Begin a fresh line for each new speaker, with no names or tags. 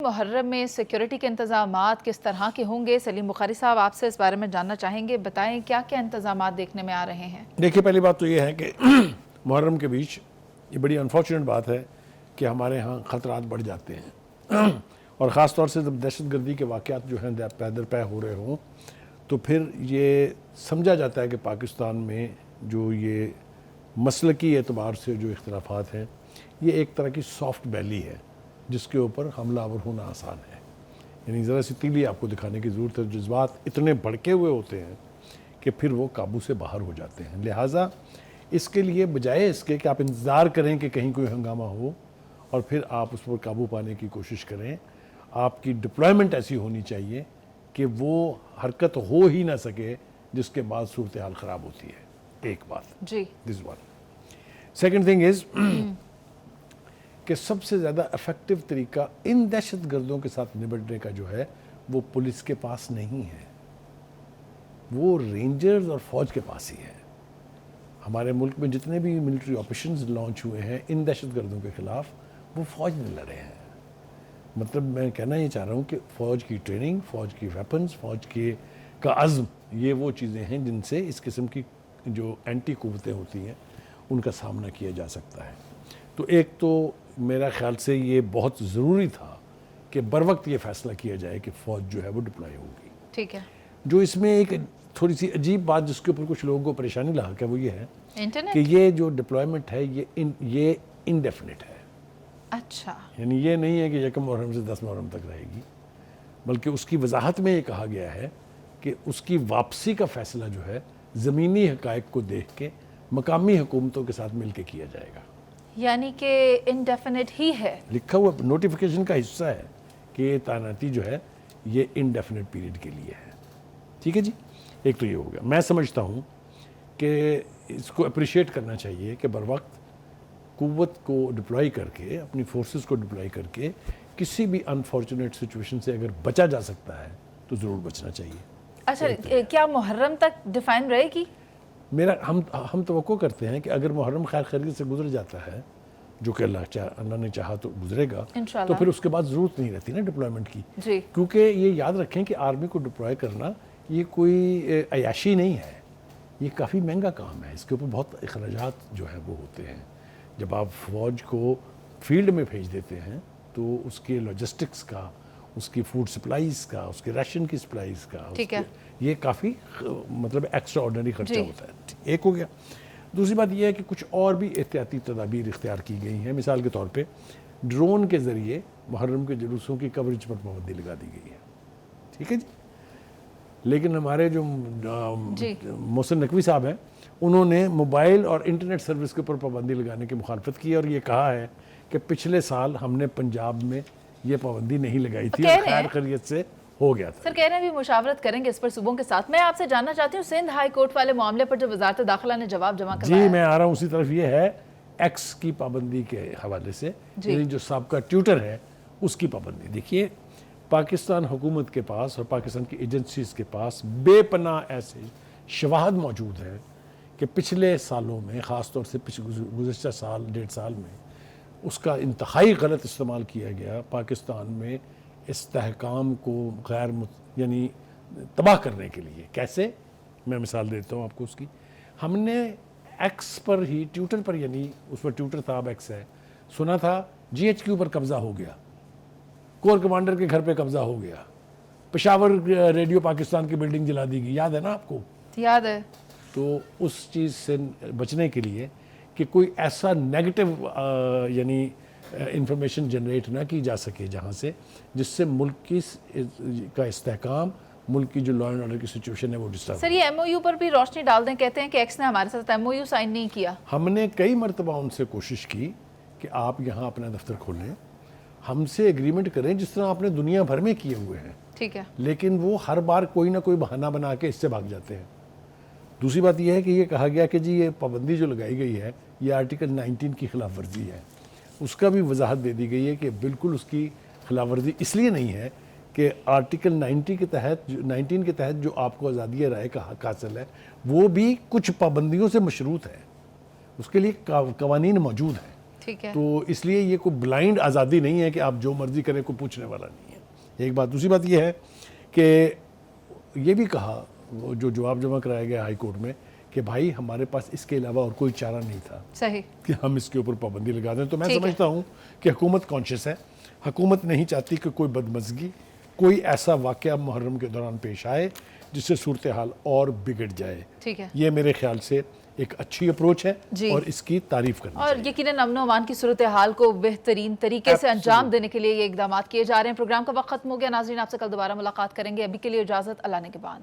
محرم میں سیکیورٹی کے انتظامات کس طرح کے ہوں گے؟ سلیم بخاری صاحب آپ سے اس بارے میں جاننا چاہیں گے، بتائیں کیا کیا انتظامات دیکھنے میں آ رہے ہیں؟
دیکھیے، پہلی بات تو یہ ہے کہ محرم کے بیچ یہ بڑی انفارچونیٹ بات ہے کہ ہمارے ہاں خطرات بڑھ جاتے ہیں اور خاص طور سے جب دہشت گردی کے واقعات جو ہیں پیدر پے ہو رہے ہوں تو پھر یہ سمجھا جاتا ہے کہ پاکستان میں جو یہ مسلکی اعتبار سے جو اختلافات ہیں یہ ایک طرح کی سافٹ بیلی ہے جس کے اوپر حملہ آور ہونا آسان ہے. یعنی ذرا سی تیلی آپ کو دکھانے کی ضرورت ہے. جذبات اتنے بھڑکے ہوئے ہوتے ہیں کہ پھر وہ قابو سے باہر ہو جاتے ہیں. لہٰذا اس کے لیے بجائے اس کے کہ آپ انتظار کریں کہ کہیں کوئی ہنگامہ ہو اور پھر آپ اس پر قابو پانے کی کوشش کریں، آپ کی ڈپلائمنٹ ایسی ہونی چاہیے کہ وہ حرکت ہو ہی نہ سکے جس کے بعد صورتحال خراب ہوتی ہے. ایک بات
جی.
This one. Second thing is کہ سب سے زیادہ افیکٹو طریقہ ان دہشت گردوں کے ساتھ نبٹنے کا جو ہے وہ پولیس کے پاس نہیں ہے، وہ رینجرز اور فوج کے پاس ہی ہے. ہمارے ملک میں جتنے بھی ملٹری آپریشنز لانچ ہوئے ہیں ان دہشت گردوں کے خلاف وہ فوج نے لڑے ہیں. مطلب میں کہنا یہ چاہ رہا ہوں کہ فوج کی ٹریننگ، فوج کی ویپنز، فوج کا عزم، یہ وہ چیزیں ہیں جن سے اس قسم کی جو اینٹی قوتیں ہوتی ہیں ان کا سامنا کیا جا سکتا ہے. تو ایک تو میرا خیال سے یہ بہت ضروری تھا کہ بر وقت یہ فیصلہ کیا جائے کہ فوج جو ہے وہ ڈپلائی ہوگی.
ٹھیک ہے.
جو اس میں ایک تھوڑی سی عجیب بات جس کے اوپر کچھ لوگوں کو پریشانی لاحق ہے وہ یہ ہے
انٹرنیٹ
کہ یہ جو ڈپلائمنٹ ہے یہ انڈیفینٹ ہے.
اچھا.
یعنی یہ نہیں ہے کہ 1 محرم سے 10 محرم تک رہے گی، بلکہ اس کی وضاحت میں یہ کہا گیا ہے کہ اس کی واپسی کا فیصلہ جو ہے زمینی حقائق کو دیکھ کے مقامی حکومتوں کے ساتھ مل کے کیا جائے گا.
یعنی کہ انڈیفینٹ ہی ہے.
لکھا ہوا نوٹیفیکیشن کا حصہ ہے کہ یہ تعیناتی جو ہے یہ انڈیفینٹ پیریڈ کے لیے ہے. ٹھیک ہے جی. ایک تو یہ ہو گیا. میں سمجھتا ہوں کہ اس کو اپریشیٹ کرنا چاہیے کہ بر وقت قوت کو ڈپلائی کر کے، اپنی فورسز کو ڈپلائی کر کے کسی بھی انفارچونیٹ سچویشن سے اگر بچا جا سکتا ہے تو ضرور بچنا چاہیے.
اچھا، کیا محرم تک ڈیفائن رہے گی؟
ہم توقع کرتے ہیں کہ اگر محرم خیر خیریت سے گزر جاتا ہے، جو کہ اللہ نے چاہا تو گزرے گا، تو پھر اس کے بعد ضرورت نہیں رہتی نا ڈپلائمنٹ کی.
جی.
کیونکہ یہ یاد رکھیں کہ آرمی کو ڈپلوائے کرنا یہ کوئی عیاشی نہیں ہے، یہ کافی مہنگا کام ہے. اس کے اوپر بہت اخراجات جو ہیں وہ ہوتے ہیں. جب آپ فوج کو فیلڈ میں بھیج دیتے ہیں تو اس کے لاجسٹکس کا، اس کی فوڈ سپلائیز کا، اس کے ریشن کی سپلائیز کا، یہ کافی مطلب ایکسٹرا آرڈنری خرچہ ہوتا ہے. ایک ہو گیا. دوسری بات یہ ہے کہ کچھ اور بھی احتیاطی تدابیر اختیار کی گئی ہیں. مثال کے طور پہ ڈرون کے ذریعے محرم کے جلوسوں کی کوریج پر پابندی لگا دی گئی ہے. ٹھیک ہے جی. لیکن ہمارے جو محسن نقوی صاحب ہیں انہوں نے موبائل اور انٹرنیٹ سروس کے اوپر پابندی لگانے کی مخالفت کی اور یہ کہا ہے کہ پچھلے سال ہم نے پنجاب میں یہ پابندی نہیں لگائی تھی اور خیر خیریت سے ہو گیا تھا.
سر کہہ رہے ہیں بھی مشاورت کریں گے اس پر صوبوں کے ساتھ. میں آپ سے جاننا چاہتی ہوں سندھ ہائی کورٹ والے معاملے پر جو وزارت داخلہ نے جواب جمع کروایا.
جی میں آ رہا ہوں اسی طرف. یہ ہے ایکس کی پابندی کے حوالے سے، یعنی جو سابقہ ٹیوٹر ہے اس کی پابندی. دیکھیے، پاکستان حکومت کے پاس اور پاکستان کی ایجنسیز کے پاس بے پناہ ایسے شواہد موجود ہیں کہ پچھلے سالوں میں، خاص طور سے گزشتہ سال 1.5 سال میں اس کا انتہائی غلط استعمال کیا گیا پاکستان میں استحکام کو یعنی تباہ کرنے کے لیے. کیسے؟ میں مثال دیتا ہوں آپ کو اس کی. ہم نے ایکس پر ہی، ٹویٹر پر، یعنی اس پر ٹویٹر تھا اب ایکس ہے، سنا تھا GHQ پر قبضہ ہو گیا، کور کمانڈر کے گھر پہ قبضہ ہو گیا، پشاور ریڈیو پاکستان کی بلڈنگ جلا دی گئی. یاد ہے نا آپ کو؟
یاد ہے.
تو اس چیز سے بچنے کے لیے کہ کوئی ایسا نیگیٹو یعنی انفارمیشن جنریٹ نہ کی جا سکے جہاں سے جس سے ملک کا استحکام، ملک کی جو لا اینڈ آرڈر کی سچویشن ہے وہ ڈسٹرب.
سر یہ MOU پر بھی روشنی ڈال دیں. کہتے ہیں کہ ایکس نے ہمارے ساتھ MOU سائن نہیں کیا.
ہم نے کئی مرتبہ ان سے کوشش کی کہ آپ یہاں اپنا دفتر کھولیں، ہم سے ایگریمنٹ کریں جس طرح آپ نے دنیا بھر میں کیے ہوئے ہیں.
ٹھیک ہے.
لیکن وہ ہر بار کوئی نہ کوئی بہانہ بنا کے اس سے بھاگ جاتے ہیں. دوسری بات یہ ہے کہ یہ کہا گیا کہ جی یہ پابندی جو لگائی گئی ہے یہ آرٹیکل 19 کی خلاف ورزی ہے. اس کا بھی وضاحت دے دی گئی ہے کہ بالکل اس کی خلاف ورزی اس لیے نہیں ہے کہ آرٹیکل 19 کے تحت جو آپ کو آزادی رائے کا حق حاصل ہے وہ بھی کچھ پابندیوں سے مشروط ہے. اس کے لیے قوانین موجود ہیں.
ٹھیک ہے.
تو اس لیے یہ کوئی بلائنڈ آزادی نہیں ہے کہ آپ جو مرضی کریں، کوئی پوچھنے والا نہیں ہے. ایک بات. دوسری بات یہ ہے کہ یہ بھی کہا وہ جو جواب جمع کرایا گیا ہائی کورٹ میں کہ بھائی ہمارے پاس اس کے علاوہ اور کوئی چارہ نہیں تھا
صحیح
کہ ہم اس کے اوپر پابندی لگا دیں. تو میں
ٹھیک ہے.
سمجھتا ہوں کہ حکومت کانشیس ہے. حکومت نہیں چاہتی کہ کوئی بدمزگی، کوئی ایسا واقعہ محرم کے دوران پیش آئے جس سے صورتحال اور بگڑ جائے.
ٹھیک ہے.
یہ میرے خیال سے ایک اچھی اپروچ ہے
جی.
اور اس کی تعریف کرنی
اور
چاہیے.
یقیناً امن و امان کی صورتحال کو بہترین طریقے سے انجام دینے کے لیے یہ اقدامات کیے جا رہے ہیں. پروگرام کا وقت ختم ہو گیا. ناظرین آپ سے کل دوبارہ ملاقات کریں گے. ابھی کے لیے اجازت. اللہ نے کے بان.